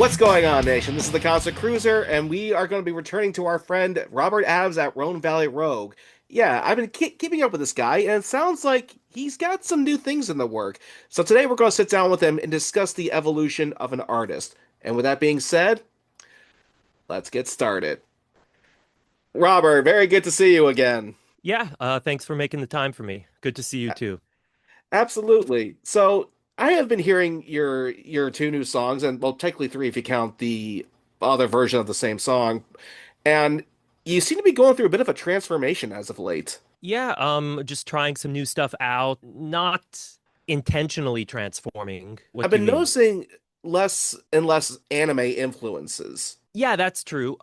What's going on, nation? This is the Concert Cruiser, and we are going to be returning to our friend Robert Abs at Rhone Valley Rogue. Yeah, I've been keeping up with this guy, and it sounds like he's got some new things in the work. So today we're going to sit down with him and discuss the evolution of an artist. And with that being said, let's get started. Robert, very good to see you again. Yeah, thanks for making the time for me. Good to see you A- too. Absolutely. So I have been hearing your two new songs, and well, technically three if you count the other version of the same song. And you seem to be going through a bit of a transformation as of late. Yeah, just trying some new stuff out, not intentionally transforming. What I've do you been mean? noticing less and less anime influences. Yeah, that's true.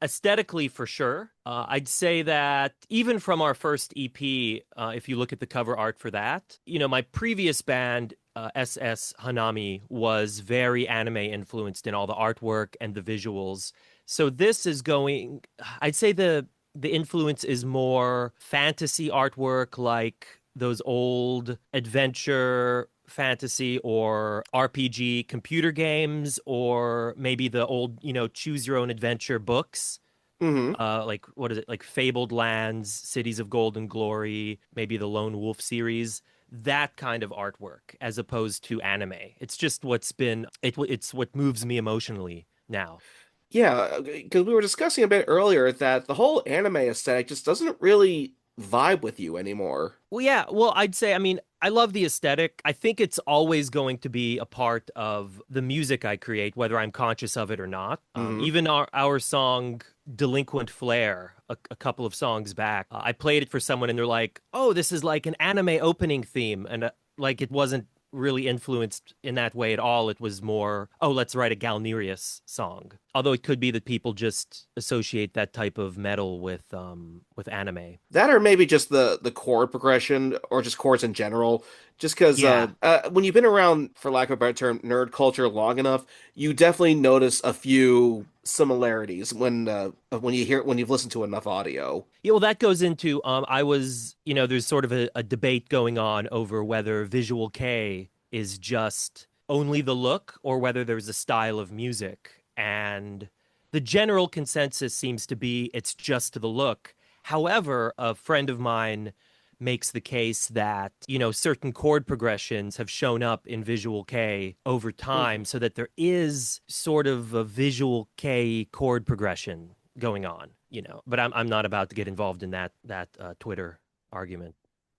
Aesthetically, for sure. I'd say that even from our first EP, if you look at the cover art for that, my previous band, SS Hanami, was very anime influenced in all the artwork and the visuals. So this is going, I'd say the influence is more fantasy artwork, like those old adventure fantasy or RPG computer games, or maybe the old, choose your own adventure books. Hmm. Like what is it? Like Fabled Lands, Cities of Gold and Glory, maybe the Lone Wolf series. That kind of artwork, as opposed to anime. It's just it's what moves me emotionally now. Yeah, because we were discussing a bit earlier that the whole anime aesthetic just doesn't really vibe with you anymore. Well, yeah. Well, I'd say, I mean, I love the aesthetic. I think it's always going to be a part of the music I create, whether I'm conscious of it or not. Hmm. Even our song Delinquent Flare, a couple of songs back, I played it for someone and they're like, oh, this is like an anime opening theme. And like it wasn't really influenced in that way at all. It was more, oh, let's write a Galnerius song. Although it could be that people just associate that type of metal with anime. That or maybe just the chord progression or just chords in general. Just because Yeah. when you've been around, for lack of a better term, nerd culture long enough, you definitely notice a few similarities when you've listened to enough audio. Yeah, well, that goes into I was, there's sort of a debate going on over whether visual K is just only the look or whether there's a style of music. And the general consensus seems to be it's just the look. However, a friend of mine makes the case that, certain chord progressions have shown up in visual K over Hmm. time so that there is sort of a visual K chord progression going on, but I'm not about to get involved in that Twitter argument.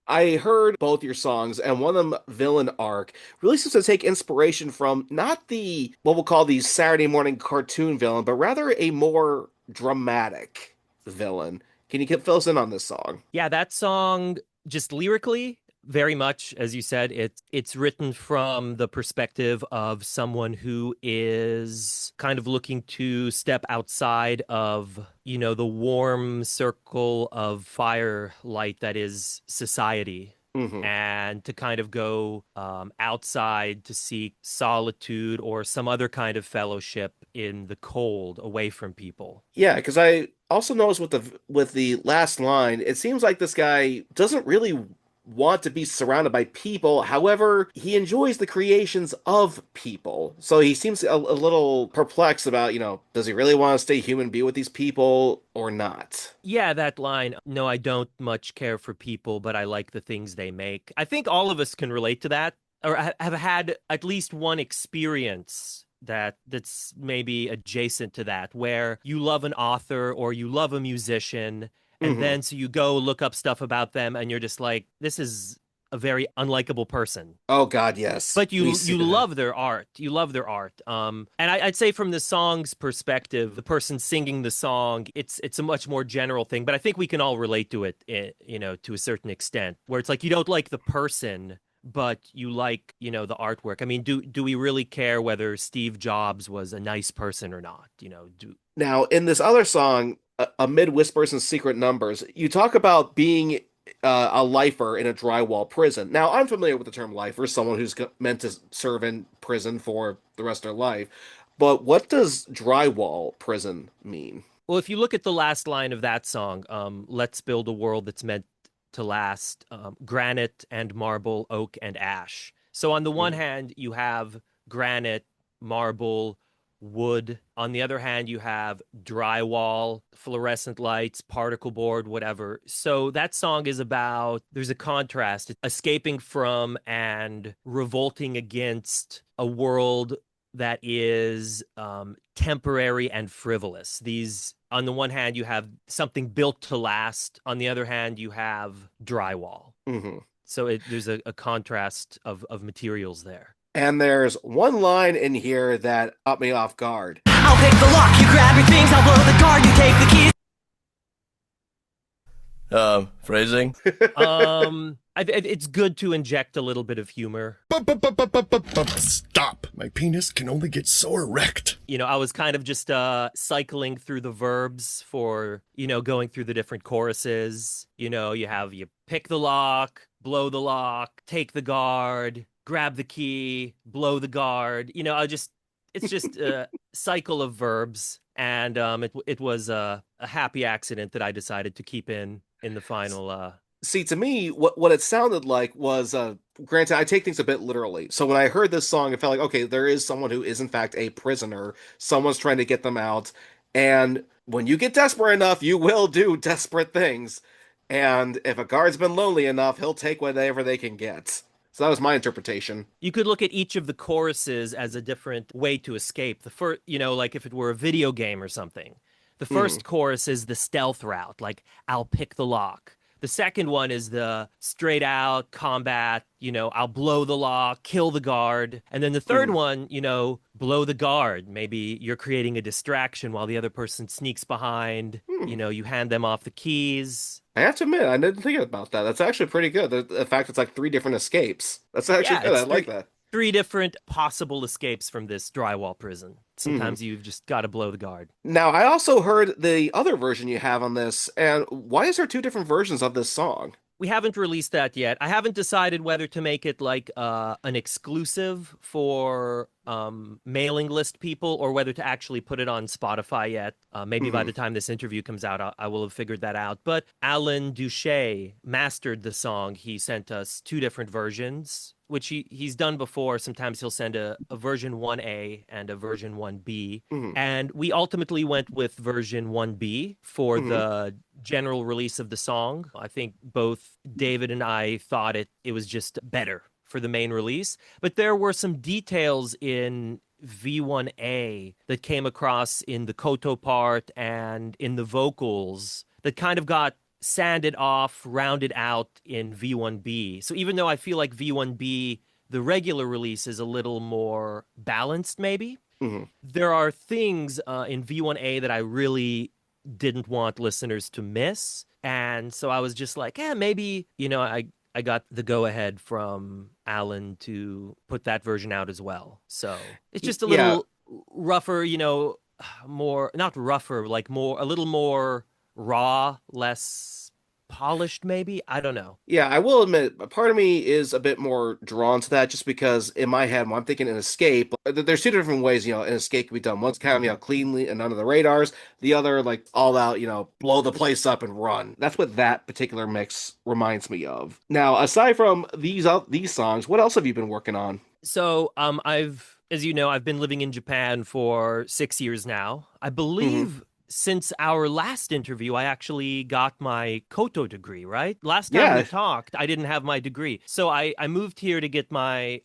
I heard both your songs, and one of them, Villain Arc, really seems to take inspiration from not the what we'll call the Saturday morning cartoon villain, but rather a more dramatic villain. Can you fill us in on this song? Yeah, that song, just lyrically, very much as you said, it's written from the perspective of someone who is kind of looking to step outside of, the warm circle of firelight that is society, Hmm. and to kind of go outside to seek solitude or some other kind of fellowship in the cold, away from people. Yeah, because I also noticed with the last line, it seems like this guy doesn't really want to be surrounded by people. However, he enjoys the creations of people. So he seems a little perplexed about, does he really want to stay human, be with these people or not? Yeah, that line. No, I don't much care for people, but I like the things they make. I think all of us can relate to that, or have had at least one experience that's maybe adjacent to that, where you love an author or you love a musician, and Hmm. then so you go look up stuff about them, and you're just like, this is a very unlikable person, Oh God, yes. but you love their art. You love their art. And I'd say from the song's perspective, the person singing the song, it's a much more general thing, but I think we can all relate to it, to a certain extent, where it's like you don't like the person, but you like, the artwork. I mean, do we really care whether Steve Jobs was a nice person or not? Do Now, in this other song, Amid Whispers and Secret Numbers, you talk about being a lifer in a drywall prison. Now, I'm familiar with the term lifer, someone who's meant to serve in prison for the rest of their life. But what does drywall prison mean? Well, if you look at the last line of that song, let's build a world that's meant to last, granite and marble, oak and ash. So on the one Mhm. hand, you have granite, marble, wood. On the other hand, you have drywall, fluorescent lights, particle board, whatever. So that song is about there's a contrast, escaping from and revolting against a world that is temporary and frivolous. These, on the one hand, you have something built to last. On the other hand, you have drywall. Hmm. So there's a contrast of materials there. And there's one line in here that caught me off guard. I'll pick the lock, you grab your things, I'll blow the guard, you take the keys. Phrasing. It's good to inject a little bit of humor. Stop. My penis can only get so erect. I was kind of just cycling through the verbs for, going through the different choruses. You pick the lock, blow the lock, take the guard, grab the key, blow the guard. It's just a cycle of verbs. And it was a happy accident that I decided to keep in the final. See, to me, what it sounded like was, granted, I take things a bit literally. So when I heard this song, it felt like, okay, there is someone who is in fact a prisoner. Someone's trying to get them out. And when you get desperate enough, you will do desperate things. And if a guard's been lonely enough, he'll take whatever they can get. So that was my interpretation. You could look at each of the choruses as a different way to escape. The first, like if it were a video game or something. The Hmm. first chorus is the stealth route, like I'll pick the lock. The second one is the straight out combat, I'll blow the lock, kill the guard. And then the third Hmm. one, blow the guard. Maybe you're creating a distraction while the other person sneaks behind. Hmm. You hand them off the keys. I have to admit, I didn't think about that. That's actually pretty good. The fact it's like three different escapes. That's actually Yeah, good. I it's like three that. three different possible escapes from this drywall prison. Hmm. Sometimes you've just got to blow the guard. Now, I also heard the other version you have on this, and why is there two different versions of this song? We haven't released that yet. I haven't decided whether to make it like an exclusive for mailing list people or whether to actually put it on Spotify yet. Maybe by Hmm. the time this interview comes out, I will have figured that out. But Alan Duché mastered the song. He sent us two different versions, which he's done before. Sometimes he'll send a version 1A and a version 1B. Hmm. And we ultimately went with version 1B for Hmm. the general release of the song. I think both David and I thought it was just better for the main release, but there were some details in V1A that came across in the koto part and in the vocals that kind of got sanded off, rounded out in V1B. So even though I feel like V1B, the regular release is a little more balanced, maybe, Hmm. there are things in V1A that I really didn't want listeners to miss. And so I was just like, yeah, maybe, I got the go ahead from Alan to put that version out as well. So it's just a Yeah, little rougher, more, not rougher, like more, a little more raw, less polished, maybe. I don't know. yeah, I will admit, a part of me is a bit more drawn to that just because in my head, when I'm thinking an escape, there's two different ways, an escape can be done. One's kind of, cleanly and under the radars. The other, like, all out, blow the place up and run. That's what that particular mix reminds me of. Now, aside from these songs, what else have you been working on? So, as you know, I've been living in Japan for 6 years now. I Hmm. believe since our last interview, I actually got my Koto degree, right? Last time we Yeah. talked, I didn't have my degree. So I moved here to get my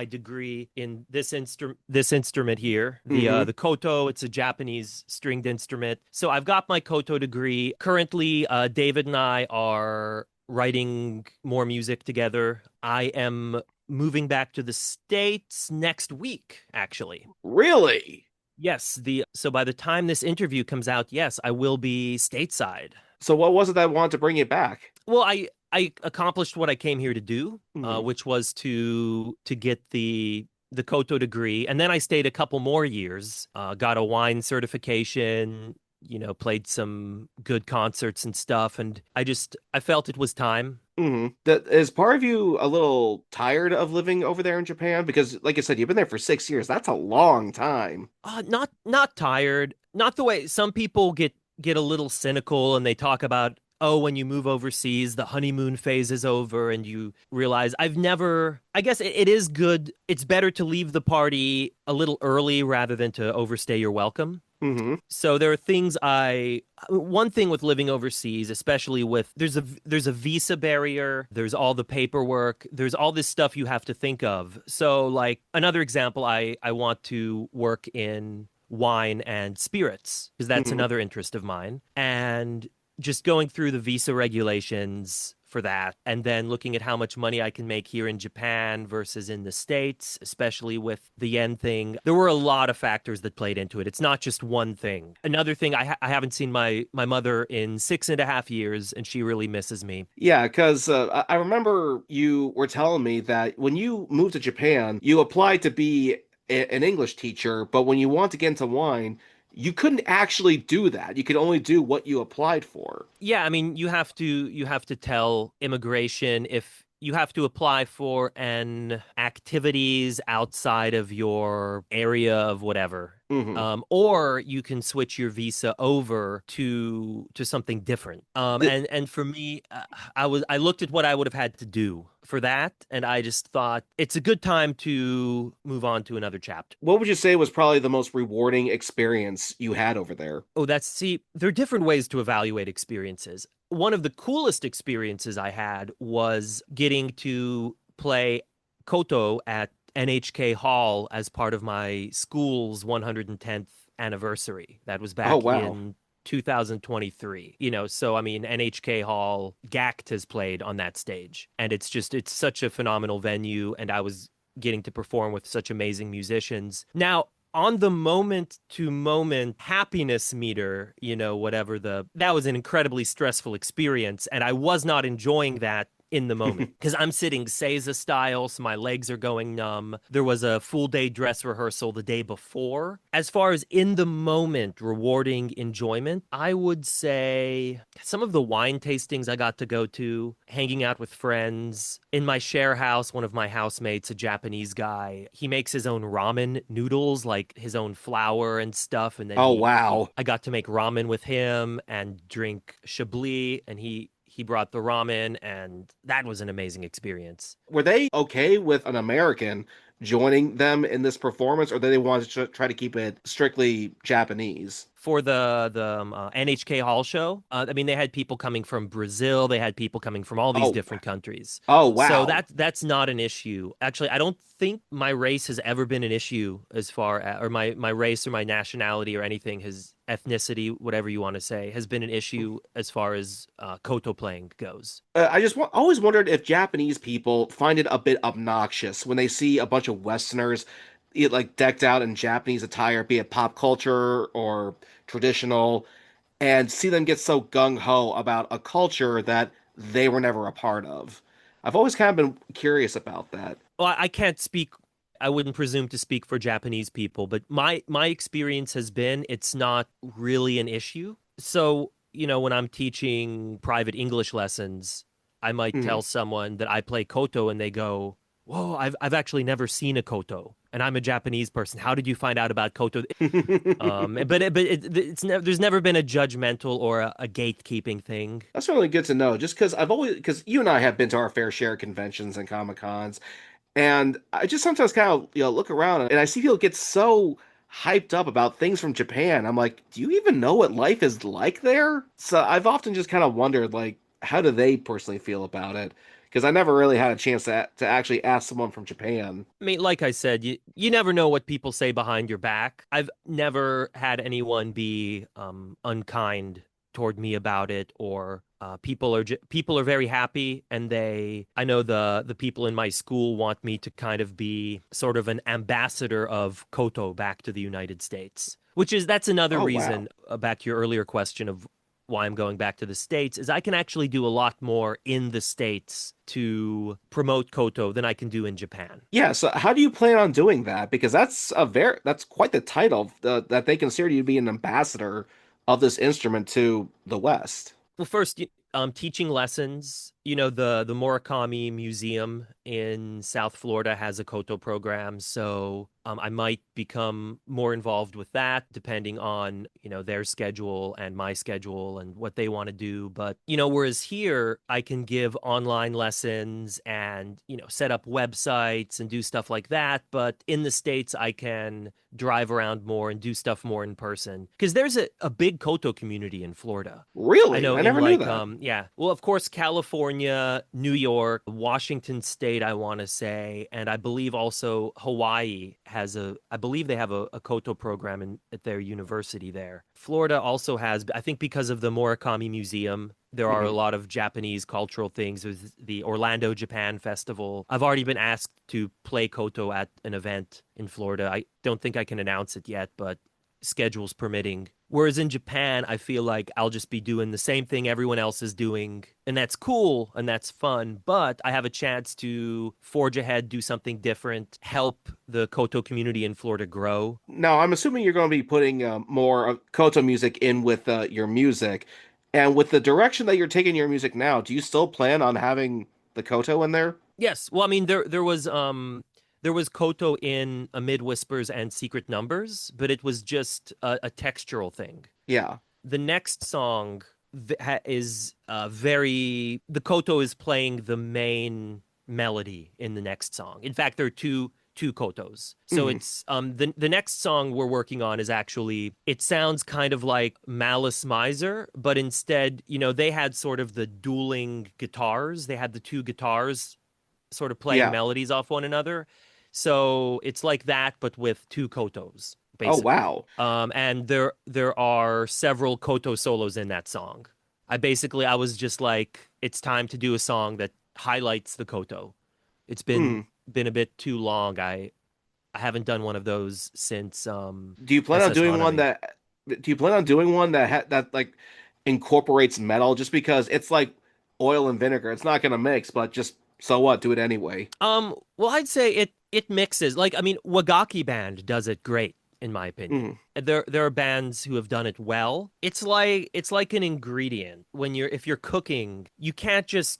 degree in this instrument here, Hmm. the Koto. It's a Japanese stringed instrument. So I've got my Koto degree. Currently, David and I are writing more music together. I am moving back to the States next week, actually. Really? Yes, the so by the time this interview comes out, yes, I will be stateside. So what was it that wanted to bring you back? Well, I accomplished what I came here to do, Hmm. which was to get the Koto degree, and then I stayed a couple more years, got a wine certification, played some good concerts and stuff, and I felt it was time. Hmm. That is part of you a little tired of living over there in Japan? Because, like I said, you've been there for 6 years. That's a long time. Not tired, not the way some people get a little cynical and they talk about oh, when you move overseas, the honeymoon phase is over and you realize I guess it is good. It's better to leave the party a little early rather than to overstay your welcome. Hmm. So there are things one thing with living overseas, especially with there's a visa barrier, there's all the paperwork, there's all this stuff you have to think of. So like another example, I want to work in wine and spirits because that's Hmm. another interest of mine. And just going through the visa regulations for that and then looking at how much money I can make here in Japan versus in the States, especially with the yen thing. There were a lot of factors that played into it. It's not just one thing. Another thing, I haven't seen my mother in 6.5 years, and she really misses me. Yeah, because I remember you were telling me that when you moved to Japan, you applied to be an English teacher, but when you want to get into wine, you couldn't actually do that. You could only do what you applied for. Yeah, I mean, you have to tell immigration if you have to apply for an activities outside of your area of whatever. Hmm. Or you can switch your visa over to something different. And for me, I looked at what I would have had to do for that, and I just thought it's a good time to move on to another chapter. What would you say was probably the most rewarding experience you had over there? Oh, see, there are different ways to evaluate experiences. One of the coolest experiences I had was getting to play Koto at NHK Hall as part of my school's 110th anniversary. That was Oh, back wow. in 2023. So I mean, NHK Hall, Gact has played on that stage, and it's such a phenomenal venue, and I was getting to perform with such amazing musicians. Now, on the moment to moment happiness meter, whatever that was an incredibly stressful experience. And I was not enjoying that in the moment because I'm sitting Seiza style, so my legs are going numb. There was a full day dress rehearsal the day before. As far as in the moment rewarding enjoyment, I would say some of the wine tastings I got to go to, hanging out with friends. In my share house, one of my housemates, a Japanese guy, he makes his own ramen noodles, like his own flour and stuff. And then Oh, wow. I got to make ramen with him and drink Chablis, and he brought the ramen, and that was an amazing experience. Were they okay with an American joining them in this performance, or did they want to try to keep it strictly Japanese? For the NHK Hall show, I mean, they had people coming from Brazil, they had people coming from all these Oh, different countries. oh, So wow. that's not an issue. Actually, I don't think my race has ever been an issue as far as, or my race or my nationality or anything has ethnicity, whatever you want to say, has been an issue as far as koto playing goes. I just always wondered if Japanese people find it a bit obnoxious when they see a bunch of Westerners like decked out in Japanese attire, be it pop culture or traditional, and see them get so gung ho about a culture that they were never a part of. I've always kind of been curious about that. Well, I can't speak. I wouldn't presume to speak for Japanese people, but my experience has been it's not really an issue. So, when I'm teaching private English lessons, I might Hmm. tell someone that I play koto and they go, "Whoa, I've actually never seen a koto." And I'm a Japanese person. How did you find out about koto? There's never been a judgmental or a gatekeeping thing. That's really good to know. Just because because you and I have been to our fair share of conventions and Comic Cons, and I just sometimes kind of, look around and I see people get so hyped up about things from Japan. I'm like, do you even know what life is like there? So I've often just kind of wondered, like, how do they personally feel about it? Because I never really had a chance to actually ask someone from Japan. I mean, like I said, you never know what people say behind your back. I've never had anyone be unkind toward me about it, or people are very happy, and I know the people in my school want me to kind of be sort of an ambassador of Koto back to the United States, that's another Oh, wow. reason, back to your earlier question of why I'm going back to the States, is I can actually do a lot more in the States to promote Koto than I can do in Japan. Yeah, so how do you plan on doing that? Because that's quite the title that they consider you to be an ambassador of this instrument to the West. Well, first, teaching lessons, the Murakami Museum in South Florida has a Koto program, so I might become more involved with that depending on, their schedule and my schedule and what they want to do. But, whereas here I can give online lessons and, set up websites and do stuff like that. But in the States, I can drive around more and do stuff more in person because there's a big Koto community in Florida. I Really? know I in never knew like that. yeah. Well, of course, California, New York, Washington State, I want to say, and I believe also Hawaii has I believe they have a Koto program at their university there. Florida also has, I think because of the Murakami Museum, there are a Hmm. lot of Japanese cultural things. There's the Orlando Japan Festival. I've already been asked to play Koto at an event in Florida. I don't think I can announce it yet, but schedules permitting. Whereas in Japan, I feel like I'll just be doing the same thing everyone else is doing, and that's cool and that's fun. But I have a chance to forge ahead, do something different, help the Koto community in Florida grow. Now, I'm assuming you're going to be putting more Koto music in with your music. And with the direction that you're taking your music now, do you still plan on having the Koto in there? Yes, well, I mean, there was Koto in Amid Whispers and Secret Numbers, but it was just a textural thing. Yeah. The next song is very the koto is playing the main melody in the next song. In fact, there are two kotos. So Hmm. it's the next song we're working on is actually it sounds kind of like Malice Miser, but instead, they had sort of the dueling guitars. They had the two guitars sort of playing Yeah. melodies off one another. So it's like that, but with two kotos, Oh, basically. wow. And there are several koto solos in that song. I was just like, it's time to do a song that highlights the koto. It's been Hmm. been a bit too long. I haven't done one of those since Do you plan on SS doing one Hanami. that do you plan on doing one that like incorporates metal just because it's like oil and vinegar. It's not going to mix, but just so what? Do it anyway. Well, I'd say it mixes. Like, I mean, Wagaki Band does it great, in my opinion. Hmm. There are bands who have done it well. It's like an ingredient. If you're cooking, you can't just,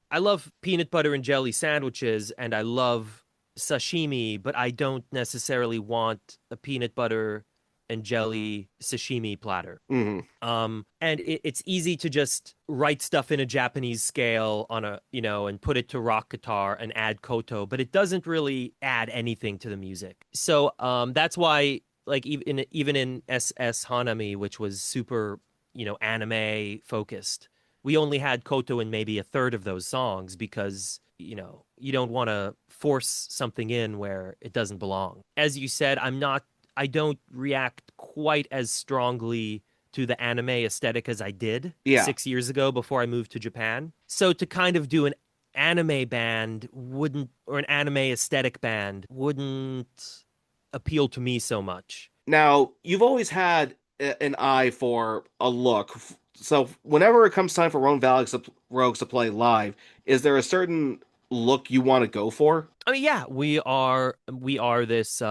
I love peanut butter and jelly sandwiches and I love sashimi, but I don't necessarily want a peanut butter and jelly sashimi platter. Hmm. And it's easy to just write stuff in a Japanese scale on and put it to rock guitar and add koto, but it doesn't really add anything to the music. So, that's why, like, even in SS Hanami, which was super, anime focused, we only had koto in maybe a third of those songs because, you don't want to force something in where it doesn't belong. As you said, I don't react quite as strongly to the anime aesthetic as I did Yeah. 6 years ago before I moved to Japan. So to kind of do an anime band wouldn't, or an anime aesthetic band wouldn't appeal to me so much. Now, you've always had an eye for a look. So whenever it comes time for Rogues to play live, is there a certain look you want to go for? I mean, yeah, we are this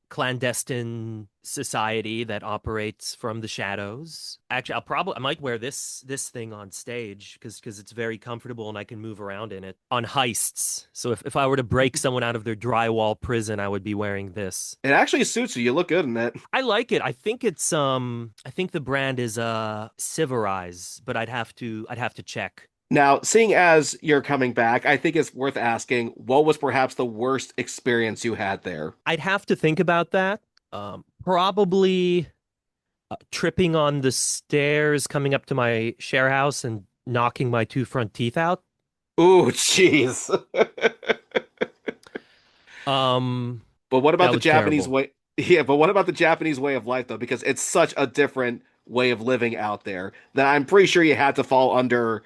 clandestine society that operates from the shadows. Actually, I might wear this thing on stage because it's very comfortable and I can move around in it on heists. So if I were to break someone out of their drywall prison, I would be wearing this. It actually suits you. You look good in it. I like it. I think the brand is Civerize, but I'd have to check. Now, seeing as you're coming back, I think it's worth asking what was perhaps the worst experience you had there? I'd have to think about that. Probably tripping on the stairs coming up to my share house and knocking my two front teeth out. Ooh, jeez. Um, But what about that the was Japanese terrible. way? Yeah, but what about the Japanese way of life though? Because it's such a different way of living out there that I'm pretty sure you had to fall under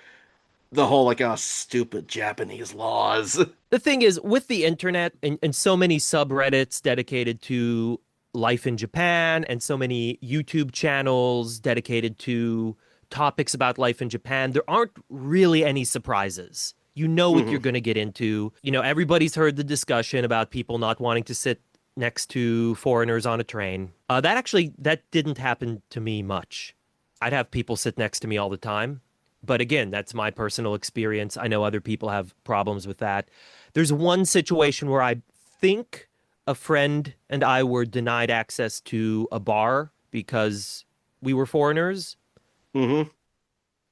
the whole like stupid Japanese laws. The thing is, with the internet and so many subreddits dedicated to life in Japan and so many YouTube channels dedicated to topics about life in Japan, there aren't really any surprises. You know what you're Hmm. going to get into. Everybody's heard the discussion about people not wanting to sit next to foreigners on a train. That didn't happen to me much. I'd have people sit next to me all the time. But again, that's my personal experience. I know other people have problems with that. There's one situation where I think a friend and I were denied access to a bar because we were foreigners, Hmm.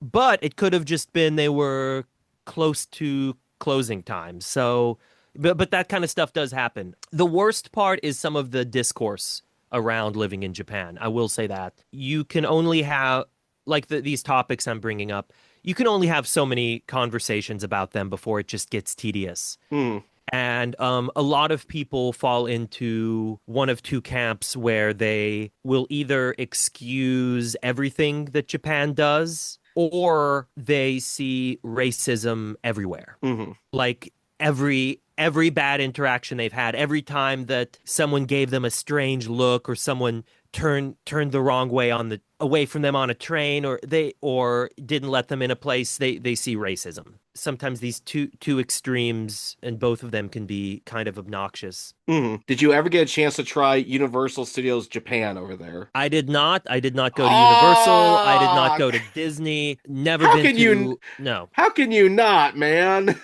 but it could have just been they were close to closing time. So, but that kind of stuff does happen. The worst part is some of the discourse around living in Japan. I will say that you can only have like these topics I'm bringing up. You can only have so many conversations about them before it just gets tedious. Hmm. And a lot of people fall into one of two camps where they will either excuse everything that Japan does or they see racism everywhere. Hmm. Like every bad interaction they've had, every time that someone gave them a strange look or someone turned the wrong way on the away from them on a train or didn't let them in a place, they see racism. Sometimes these two extremes and both of them can be kind of obnoxious. Hmm. Did you ever get a chance to try Universal Studios Japan over there? I did not. I did not go to Universal. I did not Ah, go to Disney. Never how been can you to, no. how can you not, man?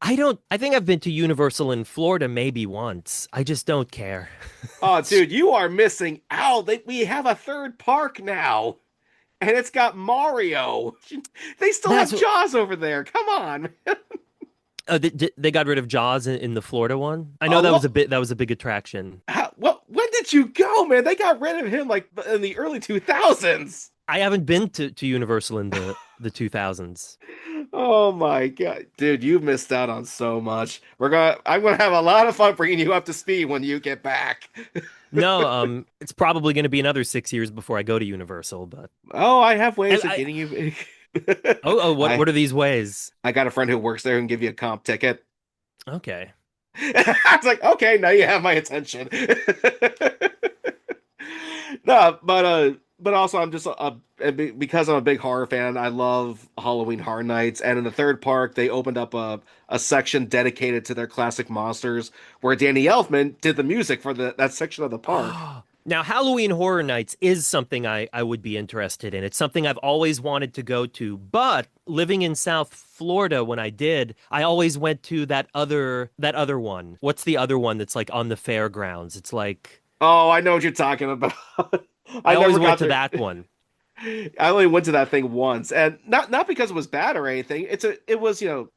I don't, I think I've been to Universal in Florida maybe once. I just don't care. Oh, dude, you are missing out. We have a third park now, and it's got Mario. They still That's have what, Jaws over there. Come on. they got rid of Jaws in the Florida one. I know Oh, what? that was a big attraction. What? When did you go, man? They got rid of him like in the early 2000s. I haven't been to Universal in the 2000s. Oh my God, dude, you missed out on so much. I'm gonna have a lot of fun bringing you up to speed when you get back. No, it's probably going to be another 6 years before I go to Universal, but Oh, I have ways of I getting you. what I are these ways? I got a friend who works there and give you a comp ticket. Okay. I was like, okay, now you have my attention. No, but also I'm just because I'm a big horror fan. I love Halloween Horror Nights, and in the third park, they opened up a section dedicated to their classic monsters, where Danny Elfman did the music for that section of the park. Oh, now Halloween Horror Nights is something I would be interested in. It's something I've always wanted to go to, but living in South Florida when I did, I always went to that other one. What's the other one that's like on the fairgrounds? It's like Oh, I know what you're talking about. I I always never went got to there. that one. I only went to that thing once, and not because it was bad or anything. It was a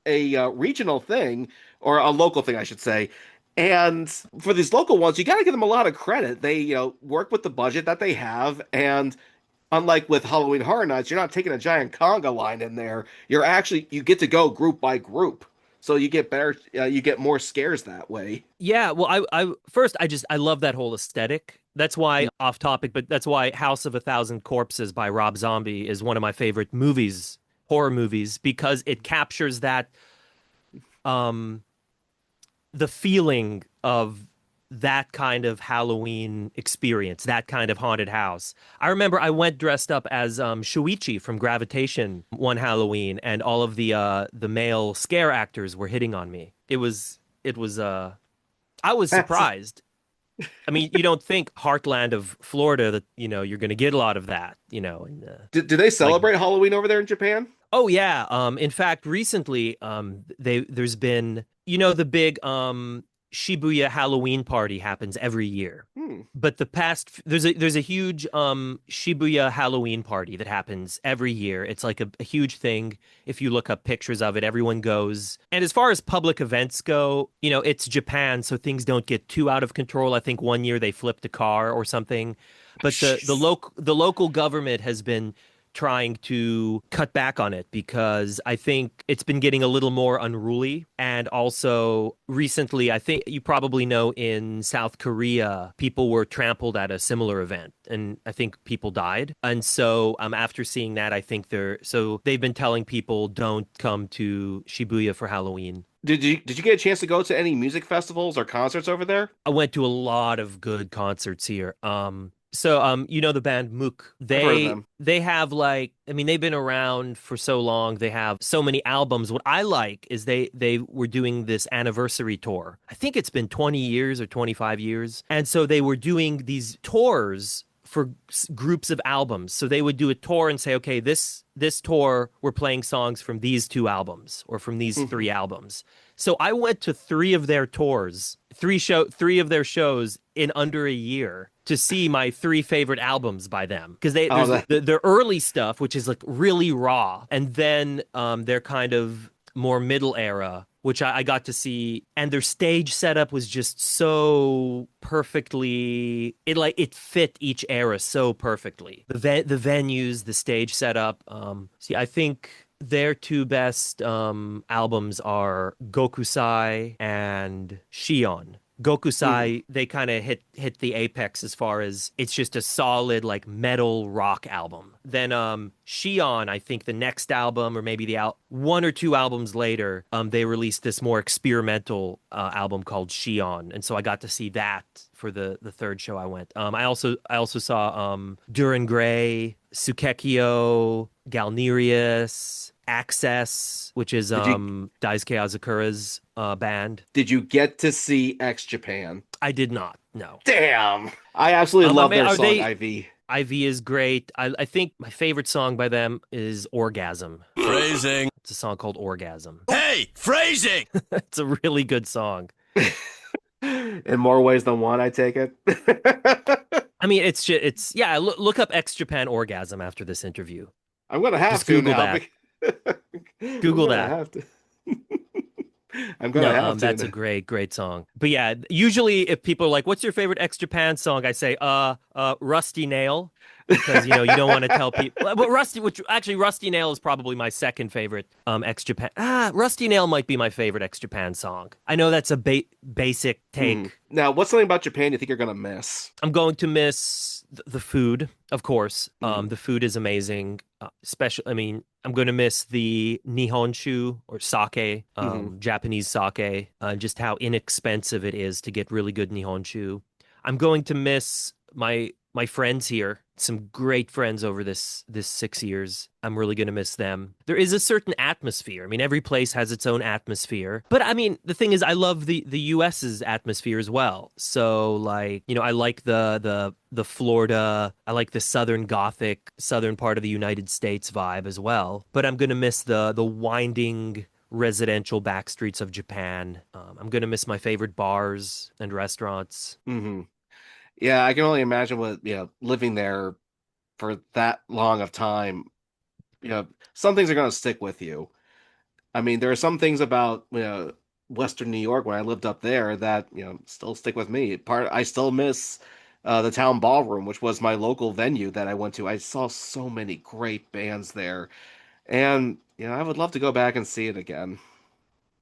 regional thing or a local thing, I should say. And for these local ones, you got to give them a lot of credit. They work with the budget that they have, and unlike with Halloween Horror Nights, you're not taking a giant conga line in there. You get to go group by group, so you get better, you get more scares that way. Yeah, well, I first I love that whole aesthetic. That's why off topic, but that's why House of a Thousand Corpses by Rob Zombie is one of my favorite movies, horror movies, because it captures that um the feeling of that kind of Halloween experience, that kind of haunted house. I remember I went dressed up as Shuichi from Gravitation one Halloween, and all of the male scare actors were hitting on me. It was I was That's surprised. I mean, you don't think heartland of Florida that, you're going to get a lot of that, and do they like celebrate Halloween over there in Japan? oh yeah, in fact recently there's been, the big Shibuya Halloween party happens every year. Hmm. But there's a huge Shibuya Halloween party that happens every year. It's like a huge thing. If you look up pictures of it, everyone goes. And as far as public events go, it's Japan, so things don't get too out of control. I think one year they flipped a car or something. But Jeez. the local government has been trying to cut back on it because I think it's been getting a little more unruly. And also recently, I think you probably know in South Korea, people were trampled at a similar event. And I think people died. And so after seeing that, I think they've been telling people don't come to Shibuya for Halloween. Did you get a chance to go to any music festivals or concerts over there? I went to a lot of good concerts here. The band Mook. I've heard of They them. they have like, I mean, they've been around for so long. They have so many albums. What I like is they were doing this anniversary tour. I think it's been 20 years or 25 years. And so they were doing these tours for groups of albums. So they would do a tour and say, okay, this tour we're playing songs from these two albums or from these three albums. So I went to three of their tours, three of their shows in under a year to see my three favorite albums by them. Because Oh, there's their early stuff, which is like really raw, and then their kind of more middle era, which I got to see, and their stage setup was just so perfectly, it fit each era so perfectly. The venues, the stage setup. See, I think their two best albums are Gokusai and Shion. Gokusai, they kind of hit the apex as far as it's just a solid like metal rock album. Then Shion, I think the next album or maybe one or two albums later, they released this more experimental album called Shion, and so I got to see that for the third show I went. I also saw Duran Gray, Sukekio, Galnerius, Access, which is did Daisuke Azakura's band. did you get to see X Japan? I did not. No. Damn. I absolutely love their song IV. IV is great. I think my favorite song by them is Orgasm. Phrasing. It's a song called Orgasm. Hey, phrasing. It's a really good song. In more ways than one, I take it. I mean, it's yeah. Look up X Japan Orgasm after this interview. I'm gonna have Just to Google now. that. Google that. Have to. I'm gonna have to. That's a great song. But yeah, usually if people are like, "What's your favorite X Japan song?" I say, Rusty Nail," because you don't want to tell people. But Rusty Nail is probably my second favorite X Japan. Rusty Nail might be my favorite X Japan song. I know that's a basic take. Now, what's something about Japan you think you're gonna miss? I'm going to miss the food, of course. The food is amazing. I mean, I'm going to miss the Nihonshu or sake, Japanese sake, just how inexpensive it is to get really good Nihonshu. I'm going to miss my friends here. Some great friends over this 6 years. I'm really going to miss them. There is a certain atmosphere. I mean, every place has its own atmosphere. But I mean, the thing is, I love the US's atmosphere as well. So like, I like the Florida, I like the Southern Gothic, southern part of the United States vibe as well. But I'm going to miss the winding residential back streets of Japan. I'm going to miss my favorite bars and restaurants. Mm-hmm. Yeah, I can only imagine what, living there for that long of time, some things are going to stick with you. I mean, there are some things about, Western New York when I lived up there that, still stick with me. I still miss the town ballroom, which was my local venue that I went to. I saw so many great bands there. And, I would love to go back and see it again.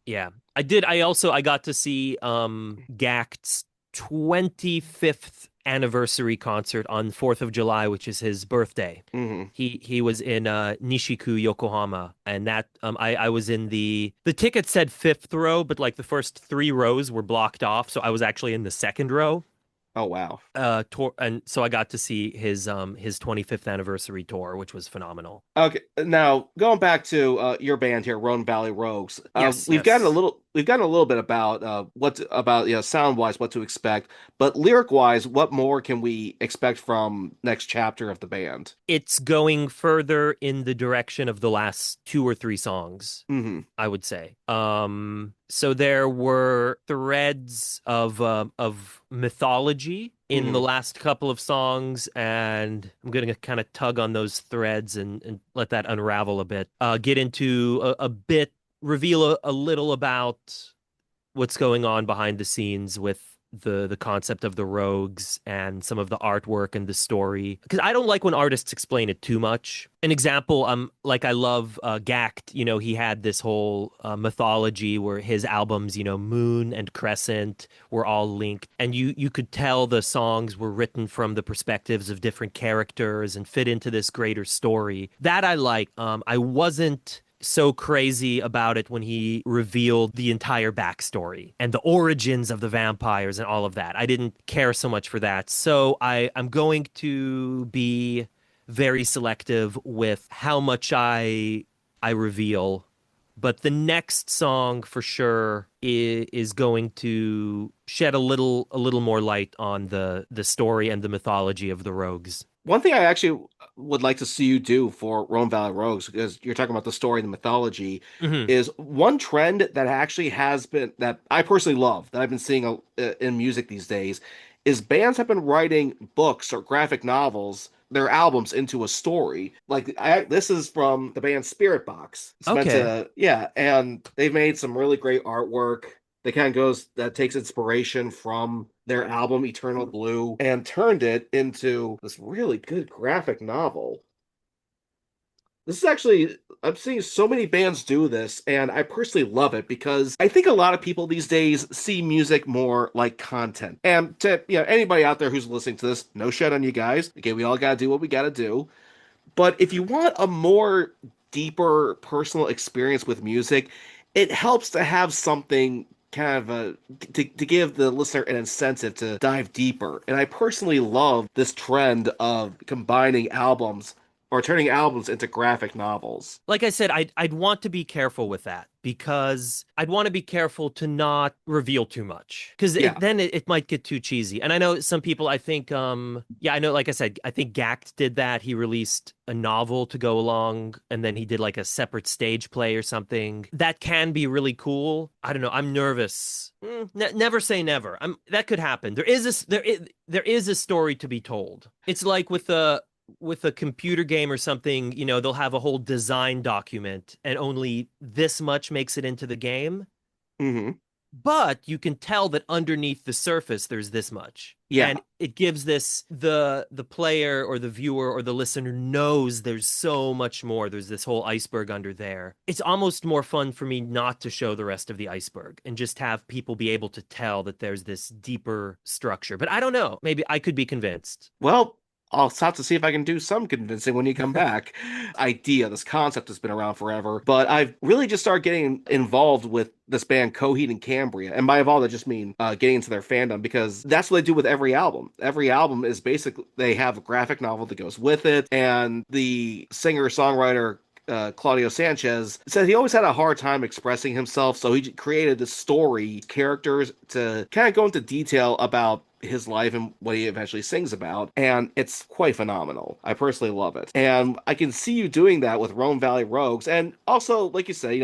Yeah, I did. I got to see Gakt's 25th anniversary concert on 4th of July, which is his birthday. Mm-hmm. He was in Nishiku, Yokohama, and that I was in the ticket said fifth row, but like the first three rows were blocked off, so I was actually in the second row. Oh, wow. And so I got to see his 25th anniversary tour, which was phenomenal. Okay, now going back to your band here, Rhone Valley Rogues. Yes, we've yes. gotten a little bit about sound wise what to expect, but lyric wise, what more can we expect from next chapter of the band? It's going further in the direction of the last two or three songs, Mm-hmm. I would say. So there were threads of mythology in the last couple of songs, and I'm going to kind of tug on those threads and let that unravel a bit. Get into a bit, reveal a little about what's going on behind the scenes with the concept of the rogues and some of the artwork and the story, because I don't like when artists explain it too much. An example, I love Gakt. He had this whole mythology where his albums, Moon and Crescent, were all linked, and you could tell the songs were written from the perspectives of different characters and fit into this greater story. That I like. I wasn't so crazy about it when he revealed the entire backstory and the origins of the vampires and all of that. I didn't care so much for that. So I'm going to be very selective with how much I reveal But the next song for sure is going to shed a little more light on the story and the mythology of the Rogues. One thing I actually would like to see you do for Rhone Valley Rogues, because you're talking about the story and the mythology, Hmm. is one trend that actually has been that I personally love that I've been seeing in music these days is bands have been writing books or graphic novels, their albums into a story. This is from the band Spirit Box. It's meant Okay. to, yeah, and they've made some really great artwork that kind of goes that takes inspiration from their album Eternal Blue and turned it into this really good graphic novel. This is actually, I'm seeing so many bands do this, and I personally love it because I think a lot of people these days see music more like content. And to anybody out there who's listening to this, no shit on you guys. Okay, we all gotta do what we gotta do. But if you want a more deeper personal experience with music, it helps to have something kind of to give the listener an incentive to dive deeper. And I personally love this trend of combining albums or turning albums into graphic novels. Like I said, I'd want to be careful with that because I'd want to be careful to not reveal too much because Yeah. it might get too cheesy. And I know some people, I think, yeah, I know, like I said, I think Gact did that. He released a novel to go along and then he did like a separate stage play or something. That can be really cool. I don't know. I'm nervous. Never say never. That could happen. There is a story to be told. It's like with a computer game or something, they'll have a whole design document and only this much makes it into the game. Hmm. But you can tell that underneath the surface, there's this much. Yeah. And it gives the player or the viewer or the listener knows there's so much more. There's this whole iceberg under there. It's almost more fun for me not to show the rest of the iceberg and just have people be able to tell that there's this deeper structure. But I don't know. Maybe I could be convinced. Well, I'll have to see if I can do some convincing when you come back. This concept has been around forever, but I've really just started getting involved with this band Coheed and Cambria. And by involved, I just mean getting into their fandom because that's what they do with every album. Every album is basically, they have a graphic novel that goes with it. And the singer-songwriter Claudio Sanchez said he always had a hard time expressing himself, so he created this story, characters to kind of go into detail about his life and what he eventually sings about, and it's quite phenomenal. I personally love it, and I can see you doing that with Rhone Valley Rogues, and also, like you say,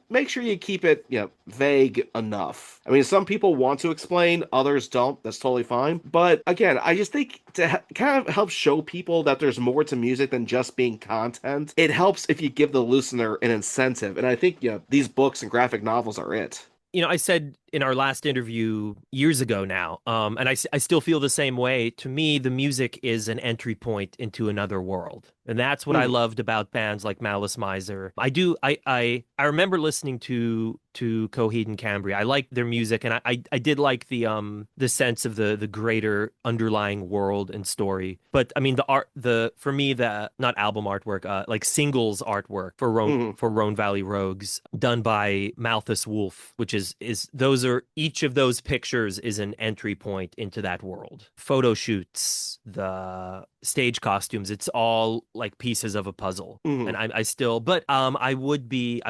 make sure you keep it, vague enough. I mean, some people want to explain, others don't. That's totally fine. But again, I just think to kind of help show people that there's more to music than just being content, it helps if you give the listener an incentive. And I think, these books and graphic novels are it. I said in our last interview years ago now, and I still feel the same way. To me, the music is an entry point into another world. And that's what I Mhm. loved about bands like Malice Miser. I remember listening to Coheed and Cambria. I liked their music and I did like the sense of the greater underlying world and story. But I mean the art the for me the not album artwork, like singles artwork Mhm. for Rhone Valley Rogues done by Malthus Wolf, which is those are each of those pictures is an entry point into that world. Photo shoots, the stage costumes, it's all like pieces of a puzzle. And Mhm. I still, but I would be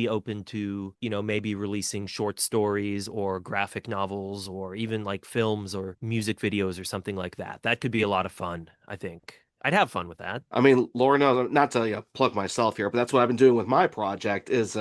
open to maybe releasing short stories or graphic novels or even like films or music videos or something like that. That could be a lot of fun. I think I'd have fun with that. I mean, Laura knows, not to plug myself here, but that's what I've been doing with my project is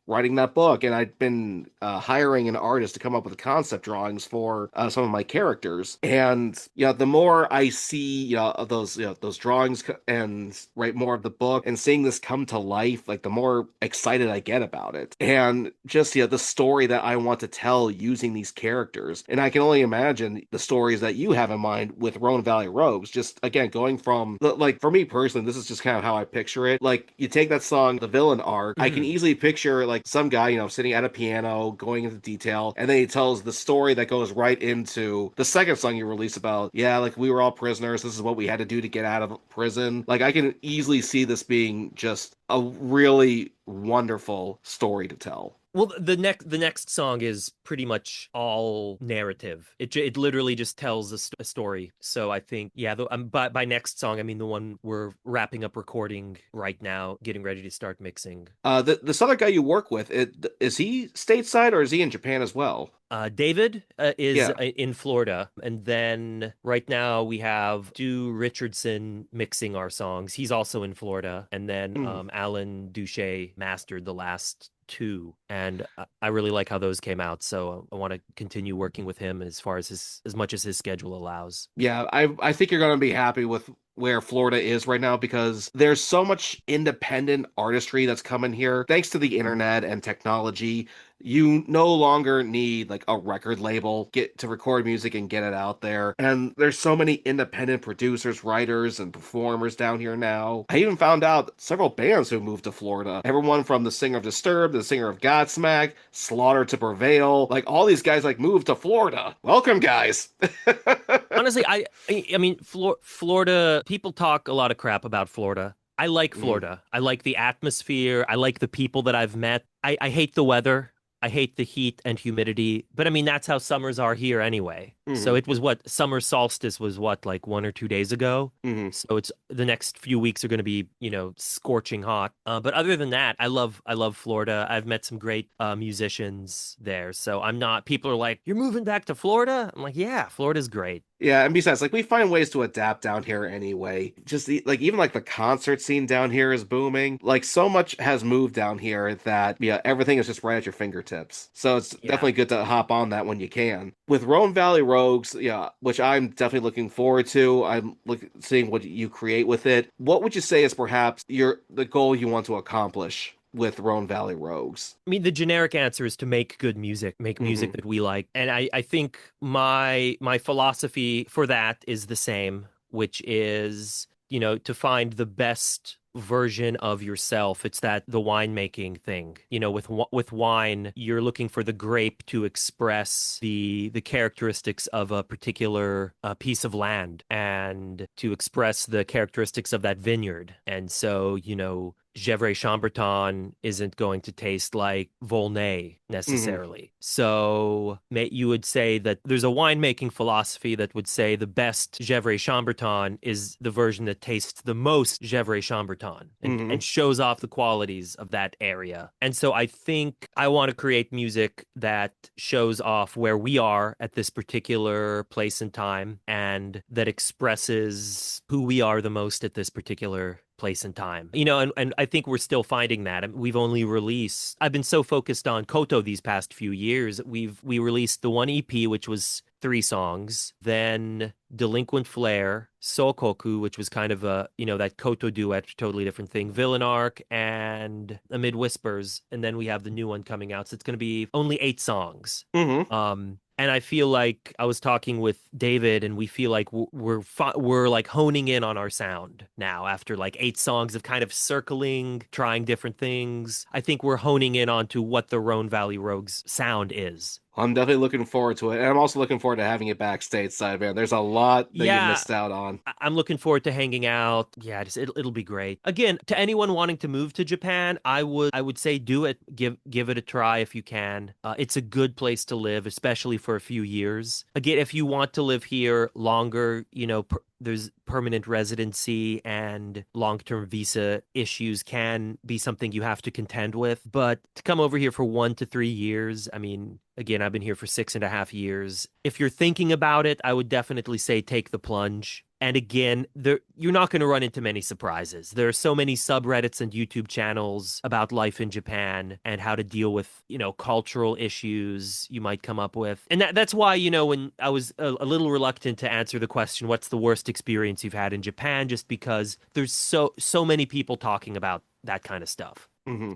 writing that book, and I've been hiring an artist to come up with concept drawings for some of my characters. And the more I see of those those drawings and write more of the book and seeing this come to life, like the more excited I get about it, and just the story that I want to tell using these characters. And I can only imagine the stories that you have in mind with Rhone Valley Rogues. Just again, going from like for me personally, this is just kind of how I picture it. Like you take that song, the villain arc, I can Mhm. easily picture like some guy, sitting at a piano, going into detail, and then he tells the story that goes right into the second song you release about, yeah, like we were all prisoners. This is what we had to do to get out of prison. Like I can easily see this being just a really wonderful story to tell. Well, the next song is pretty much all narrative. It literally just tells a story. So I think yeah, by next song I mean the one we're wrapping up recording right now, getting ready to start mixing. This other guy you work with, is he stateside or is he in Japan as well? David is Yeah. in Florida, and then right now we have Stu Richardson mixing our songs. He's also in Florida, and then Hmm. Alan Duche mastered the last two, and I really like how those came out. So I want to continue working with him as far as as much as his schedule allows. Yeah, I think you're gonna be happy with where Florida is right now because there's so much independent artistry that's coming here. Thanks to the internet and technology, you no longer need like a record label get to record music and get it out there. And there's so many independent producers, writers, and performers down here now. I even found out several bands who moved to Florida. Everyone from the singer of Disturbed, the singer of Godsmack, Slaughter to Prevail, like all these guys like moved to Florida. Welcome, guys. Honestly, I mean, Florida, people talk a lot of crap about Florida. I like Mhm. Florida. I like the atmosphere. I like the people that I've met. I hate the weather. I hate the heat and humidity. But I mean, that's how summers are here anyway. So Mhm. it was what summer solstice was what, like 1 or 2 days ago. Mhm. So it's the next few weeks are going to be, scorching hot. But other than that, I love Florida. I've met some great musicians there. So I'm not, people are like, you're moving back to Florida? I'm like, yeah, Florida's great. Yeah, and besides, like we find ways to adapt down here anyway. Just like even like the concert scene down here is booming. Like so much has moved down here that yeah, everything is just right at your fingertips. So it's Yeah. definitely good to hop on that when you can. With Rhone Valley Rogues, yeah, which I'm definitely looking forward to. I'm seeing what you create with it. What would you say is perhaps the goal you want to accomplish with Rhone Valley Rogues? I mean, the generic answer is to make good music, make music Hmm. that we like. And I think my philosophy for that is the same, which is, to find the best version of yourself. It's that the winemaking thing. With wine, you're looking for the grape to express the characteristics of a particular piece of land and to express the characteristics of that vineyard. And so, Gevrey Chambertin isn't going to taste like Volnay Hmm. necessarily. So you would say that there's a winemaking philosophy that would say the best Gevrey Chambertin is the version that tastes the most Gevrey Chambertin and Hmm. shows off the qualities of that area. And so I think I want to create music that shows off where we are at this particular place and time and that expresses who we are the most at this particular place and time. And I think we're still finding that. I mean, I've been so focused on Koto these past few years. We released the one EP, which was 3 songs, then Delinquent Flair, Sokoku, which was kind of that Koto duet, totally different thing, Villain Arc, and Amid Whispers. And then we have the new one coming out. So it's going to be only 8 songs. Hmm. And I feel like I was talking with David, and we feel like we're like honing in on our sound now after like 8 songs of kind of circling, trying different things. I think we're honing in onto what the Rhone Valley Rogues sound is. I'm definitely looking forward to it. And I'm also looking forward to having you back stateside, man. There's a lot that you Yeah, missed out on. I'm looking forward to hanging out. Yeah, it'll be great. Again, to anyone wanting to move to Japan, I would say do it. Give it a try if you can. It's a good place to live, especially for a few years. Again, if you want to live here longer, there's permanent residency and long-term visa issues can be something you have to contend with. But to come over here for 1 to 3 years, I mean, again, I've been here for 6.5 years. If you're thinking about it, I would definitely say take the plunge. And again, you're not going to run into many surprises. There are so many subreddits and YouTube channels about life in Japan and how to deal with, cultural issues you might come up with. And that's why, when I was a little reluctant to answer the question, what's the worst experience you've had in Japan? Just because there's so many people talking about that kind of stuff. Hmm.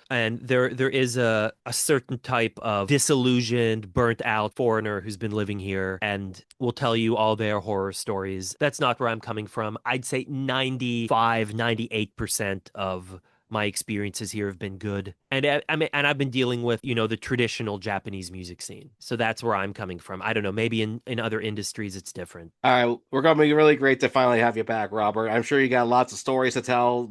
And there is a certain type of disillusioned, burnt out foreigner who's been living here and will tell you all their horror stories. That's not where I'm coming from. I'd say 98% of my experiences here have been good. And I mean, and I've been dealing with, the traditional Japanese music scene. So that's where I'm coming from. I don't know, maybe in other industries it's different. All right, we're going to be really great to finally have you back, Robert. I'm sure you got lots of stories to tell,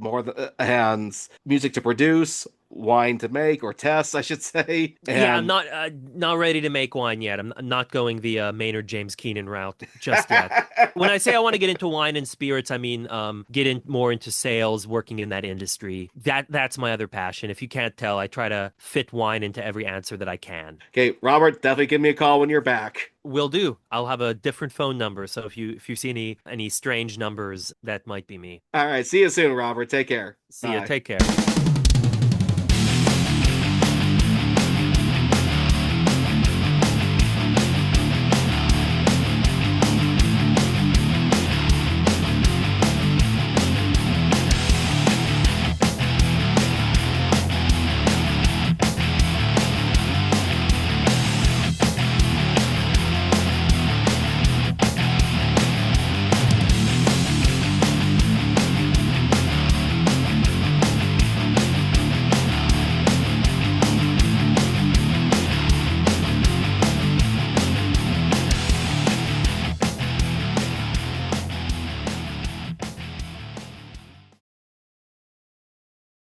and music to produce, wine to make, or test, I should say. Yeah, I'm And not ready to make wine yet. I'm not going the Maynard James Keenan route just yet. When I say I want to get into wine and spirits, I mean get in more into sales, working in that industry. That's my other passion. If you can't tell, I try to fit wine into every answer that I can. okay, Robert, definitely give me a call when you're back. Will do. I'll have a different phone number, so if you see any strange numbers, that might be me. All right, see you soon, Robert. Take care. See ya. Bye. Take care.